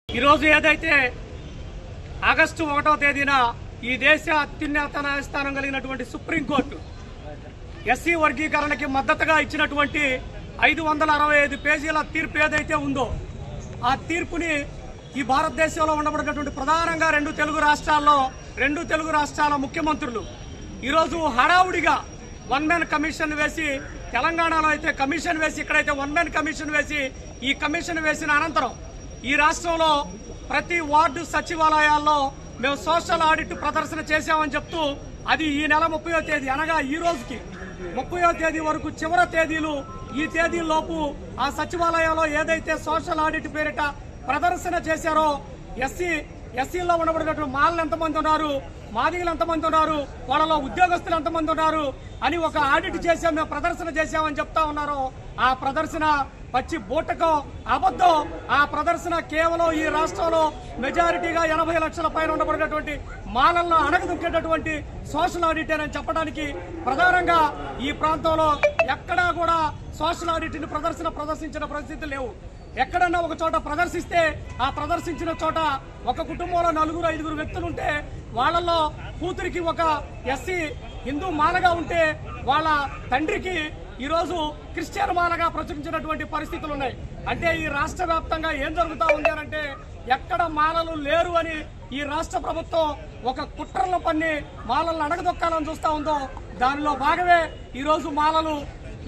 ఈరోజు ఏదైతే ఆగస్టు 1వ తేదీన ఈ దేశ అత్యున్నత న్యాయస్థానం కలిగినటువంటి సుప్రీంకోర్టు ఎస్సీ వర్గీకరణకి మద్దతుగా ఇచ్చినటువంటి 565 పేజీల తీర్పు ఏదైతే ఉందో ఆ తీర్పుని ఈ భారతదేశంలో ఉండబడినటువంటి ప్రధానంగా రెండు తెలుగు రాష్ట్రాల ముఖ్యమంత్రులు ఈరోజు హడావుడిగా వన్ మ్యాన్ కమిషన్ వేసి, తెలంగాణలో అయితే కమిషన్ వేసి, ఇక్కడైతే వన్ మ్యాన్ కమిషన్ వేసి, ఈ కమిషన్ వేసిన అనంతరం ఈ రాష్ట్రంలో ప్రతి వార్డు సచివాలయాల్లో మేము సోషల్ ఆడిట్ ప్రదర్శన చేశామని చెప్తూ అది ఈ నెల 30వ తేదీ అనగా ఈ రోజుకి 30వ తేదీ వరకు చివరి తేదీలు, ఈ తేదీలోపు ఆ సచివాలయంలో ఏదైతే సోషల్ ఆడిట్ పేరిట ప్రదర్శన చేశారో ఎస్సీలో ఉండబడినటువంటి మాలలు ఎంతమంది ఉన్నారు, మాదిగలు ఎంతమంది ఉన్నారు, వాళ్ళలో ఉద్యోగస్తులు ఎంతమంది ఉన్నారు అని ఒక ఆడిట్ చేసాం, మేము ప్రదర్శన చేశామని చెప్తా ఉన్నారు. ఆ ప్రదర్శన పచ్చి బూటకం, అబద్ధం. ఆ ప్రదర్శన కేవలం ఈ రాష్ట్రంలో మెజారిటీగా 80 లక్షల పైన ఉండబడినటువంటి మాలల్లో అణగదొక్కేటటువంటి సోషల్ ఆడిట్ అని చెప్పడానికి ప్రధానంగా ఈ ప్రాంతంలో ఎక్కడా కూడా సోషల్ ఆడిట్ ని ప్రదర్శించిన పరిస్థితులు లేవు. ఎక్కడన్నా ఒక చోట ప్రదర్శిస్తే ఆ ప్రదర్శించిన చోట ఒక కుటుంబంలో 4-5 వ్యక్తులు ఉంటే వాళ్ళల్లో కూతురికి ఒక ఎస్సీ హిందూ మాలగా ఉంటే వాళ్ళ తండ్రికి ఈరోజు క్రిస్టియన్ మాలగా ప్రచురించినటువంటి పరిస్థితులు ఉన్నాయి. అంటే ఈ రాష్ట్ర వ్యాప్తంగా ఏం జరుగుతూ ఉంది అంటే ఎక్కడ మాలలు లేరు అని ఈ రాష్ట్ర ప్రభుత్వం ఒక కుట్రలను పన్ని మాలలను అణగదొక్కాలని చూస్తా ఉందో దానిలో భాగమే ఈరోజు మాలలు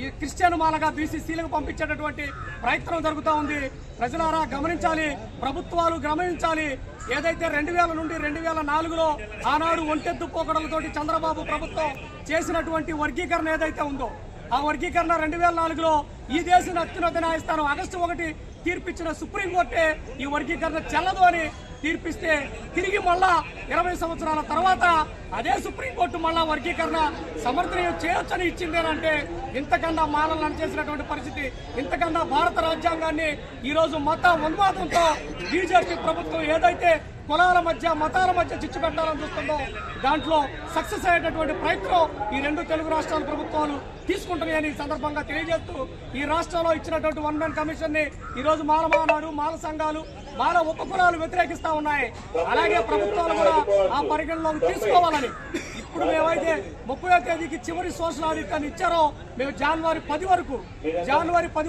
ఈ క్రిస్టియన్ మాలగా బీసీసీలకు పంపించేటటువంటి ప్రయత్నం జరుగుతూ ఉంది. ప్రజలారా గమనించాలి, ప్రభుత్వాలు గమనించాలి. ఏదైతే 2000 నుండి 2004లో ఆనాడు ఒంటెత్తు పోకడలతోటి చంద్రబాబు ప్రభుత్వం చేసినటువంటి వర్గీకరణ ఏదైతే ఉందో ఆ వర్గీకరణ 2004లో ఈ దేశ అత్యున్నత న్యాయస్థానం ఆగస్టు 1 తీర్పిచ్చిన సుప్రీంకోర్టే ఈ వర్గీకరణ చెల్లదు అని తీర్పిస్తే తిరిగి మళ్ళా 20 సంవత్సరాల తర్వాత అదే సుప్రీంకోర్టు మళ్ళా వర్గీకరణ సమర్థనీయం చేయొచ్చని ఇచ్చిందేనంటే ఇంతకన్నా మాలలను చేసినటువంటి పరిస్థితి, ఇంతకన్నా భారత రాజ్యాంగాన్ని ఈరోజు మత ఉన్మాదంతో బీజేపీ ప్రభుత్వం ఏదైతే కులాల మధ్య మతాల మధ్య చిచ్చు పెట్టాలని చూస్తుందో దాంట్లో సక్సెస్ అయ్యేటటువంటి ప్రయత్నం ఈ రెండు తెలుగు రాష్ట్రాల ప్రభుత్వాలు తీసుకుంటున్నాయని సందర్భంగా తెలియజేస్తూ ఈ రాష్ట్రంలో ఇచ్చినటువంటి వన్ మ్యాన్ కమిషన్ ని ఈరోజు మాల మహానాడు, మాల సంఘాలు, మాల ఉపకులాలు వ్యతిరేకిస్తా ఉన్నాయి. అలాగే ప్రభుత్వాలు కూడా ఆ పరిగణలోకి తీసుకోవాలని ఇప్పుడు మేమైతే 30వ తేదీకి చివరి సోషల్ ఆడిట్ అని ఇచ్చారో మేము జనవరి 10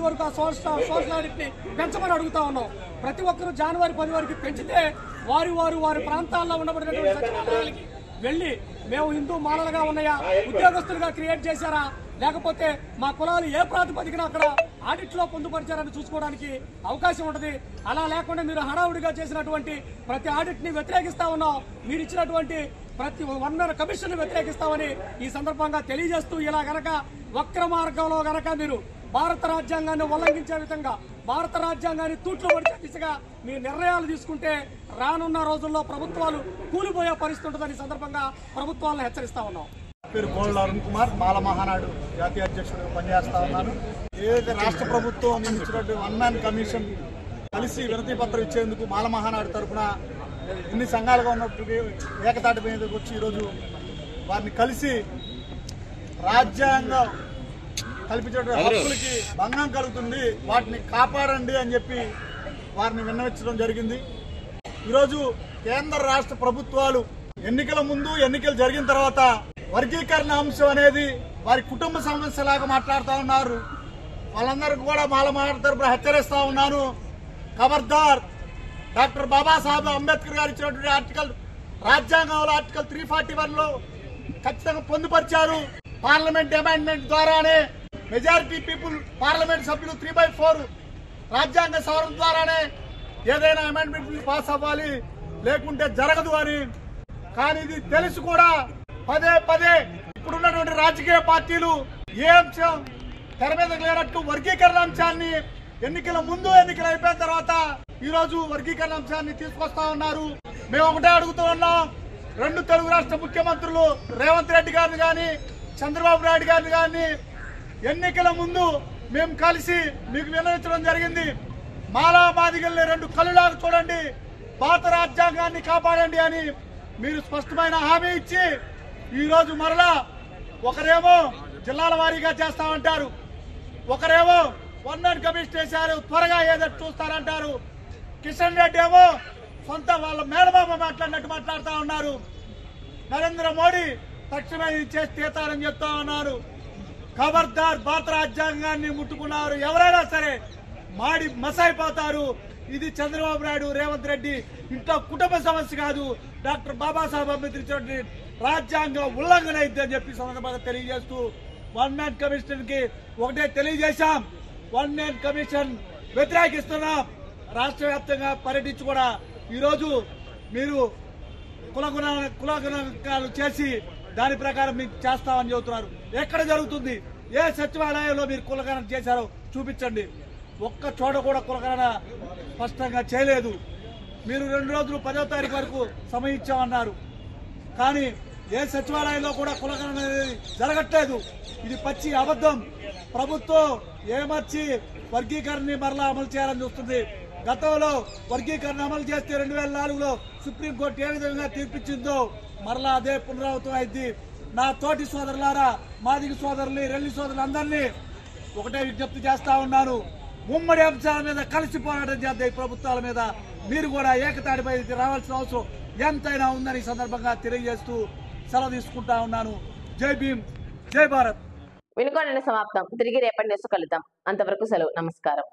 వరకు ఆ సోషల్ ఆడిట్ ని పెంచమని అడుగుతా ఉన్నాం. ప్రతి ఒక్కరూ జనవరి 10 వరకు పెంచితే వారి ప్రాంతాల్లో ఉండబడినటువంటి సచివాలయాలకి వెళ్లి మేము హిందూ మాలలుగా ఉన్నాయా, ఉద్యోగస్తులుగా క్రియేట్ చేశారా, లేకపోతే మా కులాలు ఏ ప్రాతిపదికన అక్కడ ఆడిట్ లో పొందుపరిచారని చూసుకోవడానికి అవకాశం ఉంటుంది. అలా లేకుండా మీరు హడావుడిగా చేసినటువంటి ప్రతి ఆడిట్ ని వ్యతిరేకిస్తా ఉన్నాం. మీరు ఇచ్చినటువంటి ప్రతి వన్ మ్యాన్ కమిషన్ ని వ్యతిరేకిస్తామని ఈ సందర్భంగా తెలియజేస్తూ ఇలా గనక వక్ర మార్గంలో గనక మీరు భారత రాజ్యాంగాన్ని ఉల్లంఘించే విధంగా భారత రాజ్యాంగాన్ని తూట్లు పడిచే దిశగా మీ నిర్ణయాలు తీసుకుంటే రానున్న రోజుల్లో ప్రభుత్వాలు కూలిపోయే పరిస్థితి ఉంటుందని సందర్భంగా ప్రభుత్వాలను హెచ్చరిస్తా ఉన్నాం. పేరు గోల్డ్ అరుణ్ కుమార్, మాల మహానాడు జాతీయ అధ్యక్షుడిగా పనిచేస్తా ఉన్నాను. ఏదైతే రాష్ట్ర ప్రభుత్వం ఇచ్చినటువంటి 1 మ్యాన్ కమిషన్ కలిసి వినతి పత్రం ఇచ్చేందుకు మాల మహానాడు తరఫున ఎన్ని సంఘాలుగా ఉన్నప్పటికీ ఏకతాటి మీదకి వచ్చి ఈరోజు వారిని కలిసి రాజ్యాంగం కల్పించేటువంటి హక్కులకి భంగం కలుగుతుంది, వాటిని కాపాడండి అని చెప్పి వారిని విన్నవించడం జరిగింది. ఈరోజు కేంద్ర రాష్ట్ర ప్రభుత్వాలు ఎన్నికల ముందు ఎన్నికలు జరిగిన తర్వాత వర్గీకరణ అంశం అనేది వారి కుటుంబ సమస్యలాగా మాట్లాడుతూ ఉన్నారు. వాళ్ళందరికీ కూడా మాల మహానాడు తరపున హెచ్చరిస్తా ఉన్నాను. ఖబర్దార్, డాక్టర్ బాబాసాహెబ్ అంబేద్కర్ గారు ఇచ్చినటువంటి ఆర్టికల్, రాజ్యాంగంలో ఆర్టికల్ 341లో ఖచ్చితంగా పొందుపరిచారు. పార్లమెంట్ అమెండ్మెంట్ ద్వారానే మెజారిటీ పీపుల్ పార్లమెంట్ సభ్యులు 3/4 రాజ్యాంగ సవరణ ద్వారానే ఏదైనా అమెండ్మెంట్ పాస్ అవ్వాలి, లేకుంటే జరగదు అని. కానీ ఇది తెలుసు కూడా పదే పదే ఇప్పుడున్నటువంటి రాజకీయ పార్టీలు ఏ అంశం తెర మీద లేనట్టు వర్గీకరణ అంశాన్ని ఎన్నికల ముందు ఎన్నికలు అయిపోయిన తర్వాత ఈ రోజు వర్గీకరణ అంశాన్ని తీసుకొస్తా ఉన్నారు. మేము ఒకటే అడుగుతూ ఉన్నాం, 2 తెలుగు రాష్ట్ర ముఖ్యమంత్రులు రేవంత్ రెడ్డి గారిని కానీ చంద్రబాబు నాయుడు గారిని కానీ ఎన్నికల ముందు మేము కలిసి మీకు విన్నవించడం జరిగింది. మాలా మాదిగల్ని 2 కళ్ళులాగా చూడండి, భారత రాజ్యాంగాన్ని కాపాడండి అని మీరు స్పష్టమైన హామీ ఇచ్చి ఈ రోజు మరలా ఒకరేమో జిల్లాల వారీగా చేస్తామంటారు, ఒకరేమో 1 మ్యాన్ కమిషన్ చేశారు, త్వరగా ఏదైనా చూస్తారంటారు. కిషన్ రెడ్డి ఏమో సొంత వాళ్ళ మేనమామ మాట్లాడినట్టు మాట్లాడుతూ ఉన్నారు. నరేంద్ర మోడీ తక్షణమే ఇది చేసి తీతారని చెప్తా ఉన్నారు. ఖబర్దార్, భారత రాజ్యాంగాన్ని ముట్టుకున్నారు ఎవరైనా సరే మాడి మసైపోతారు. ఇది చంద్రబాబు నాయుడు, రేవంత్ రెడ్డి ఇంట్లో కుటుంబ సమస్య కాదు, డాక్టర్ బాబాసాహెబ్ అంబేద్కర్ ఇచ్చినటువంటి రాజ్యాంగ ఉల్లంఘన అయిద్దని చెప్పి సందర్భంగా తెలియజేస్తూ 1 మ్యాన్ కమిషన్ కి ఒకటే తెలియజేశాం, 1 మ్యాన్ కమిషన్ వ్యతిరేకిస్తున్నాం. రాష్ట్ర వ్యాప్తంగా పర్యటించి కూడా ఈరోజు మీరు కులగణాలు చేసి దాని ప్రకారం మీకు చేస్తామని చెబుతున్నారు. ఎక్కడ జరుగుతుంది? ఏ సచివాలయంలో మీరు కులగణన చేశారో చూపించండి. ఒక్క చోట కూడా కులగణన స్పష్టంగా చేయలేదు. మీరు 2 రోజులు 10వ తారీఖు వరకు సమయం ఇచ్చామన్నారు, కానీ ఏ సచివాలయంలో కూడా కులగణన అనేది జరగట్లేదు. ఇది పచ్చి అబద్ధం. ప్రభుత్వం ఏమర్చి వర్గీకరణని మరలా అమలు చేయాలని చూస్తుంది. గతంలో వర్గీకరణ అమలు చేస్తే 2004లో సుప్రీంకోర్టు ఏ విధంగా తీర్పిచ్చిందో మరలా అదే పునరావృతం అయింది. నా తోటి సోదరులారా, మాదిగ సోదరులు, రెల్లి సోదరులు అందరినీ ఒకటే విజ్ఞప్తి చేస్తా ఉన్నాను, ఉమ్మడి అంశాల మీద కలిసి పోరాటం చేద్దాం. ఈ ప్రభుత్వాల మీద మీరు కూడా ఏకతాటిపై రావాల్సిన అవసరం ఎంతైనా ఉందని సందర్భంగా తెలియజేస్తూ సెలవు తీసుకుంటా ఉన్నాను. జై భీమ్, జై భారత్. వినుకోండి సమాప్తం. తిరిగి రేపటి న్యూస్ కలుద్దాం. అంతవరకు సెలవు. నమస్కారం.